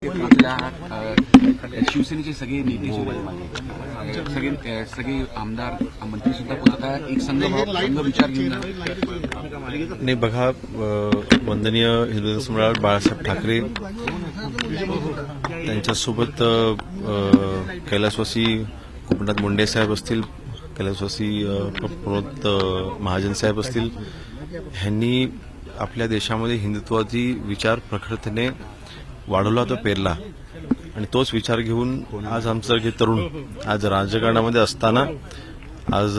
आपल्या शिवसेनेचे सगळे नेते सगळे आमदार मंत्री सुद्धा पण आता एक संघ विचार घेऊन नाही बघा, वंदनीय हिंदू सम्राट बाळासाहेब ठाकरे त्यांच्यासोबत कैलासवासी गोपीनाथ मुंडे साहेब असतील, कैलासवासी प्रमोद महाजन साहेब असतील, ह्यांनी आपल्या देशामध्ये हिंदुत्वाची विचार प्रखरतेने वाढवला तो पेरला आणि तोच विचार घेऊन आज आमचं जे तरुण आज राजकारणामध्ये असताना, आज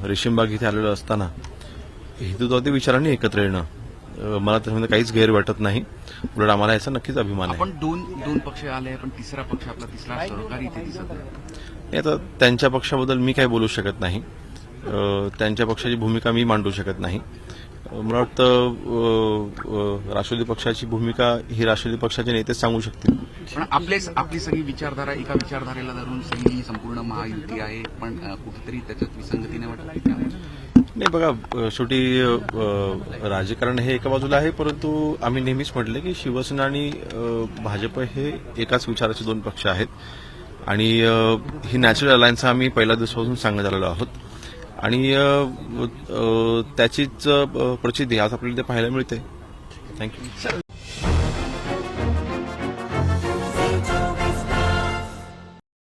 रेशीमबाग इथे आलेलो असताना हिंदुत्वादी विचारांनी एकत्र येणं मला त्यामध्ये काहीच गैर वाटत नाही. उलट आम्हाला याचा नक्कीच अभिमान आहे. आपण दोन पक्ष आले, पण तिसरा पक्ष आपला तिसरा सहकारी इथे दिसत नाही. आता त्यांच्या पक्षाबद्दल मी काही बोलू शकत नाही, त्यांच्या पक्षाची भूमिका मी मांडू शकत नाही. मला वाटतं राष्ट्रवादी पक्षाची भूमिका ही राष्ट्रवादी पक्षाचे नेतेच सांगू शकतील. पण आपली सगळी विचारधारा एका विचारधारेला धरून सगळी संपूर्ण महायुती आहे, पण कुठेतरी त्याच्यात विसंगतीने वाटत नाही. बघा, शेवटी राजकारण हे एका बाजूला आहे, परंतु आम्ही नेहमीच म्हटले की शिवसेना आणि भाजप हे एकाच विचाराचे दोन पक्ष आहेत आणि ही नॅचरल अलायन्स आम्ही पहिल्या दिवसापासून सांगत आलेलो आहोत आणि त्याचीच प्रचिती आज आपल्याला ते पाहायला मिळते. थँक्यू.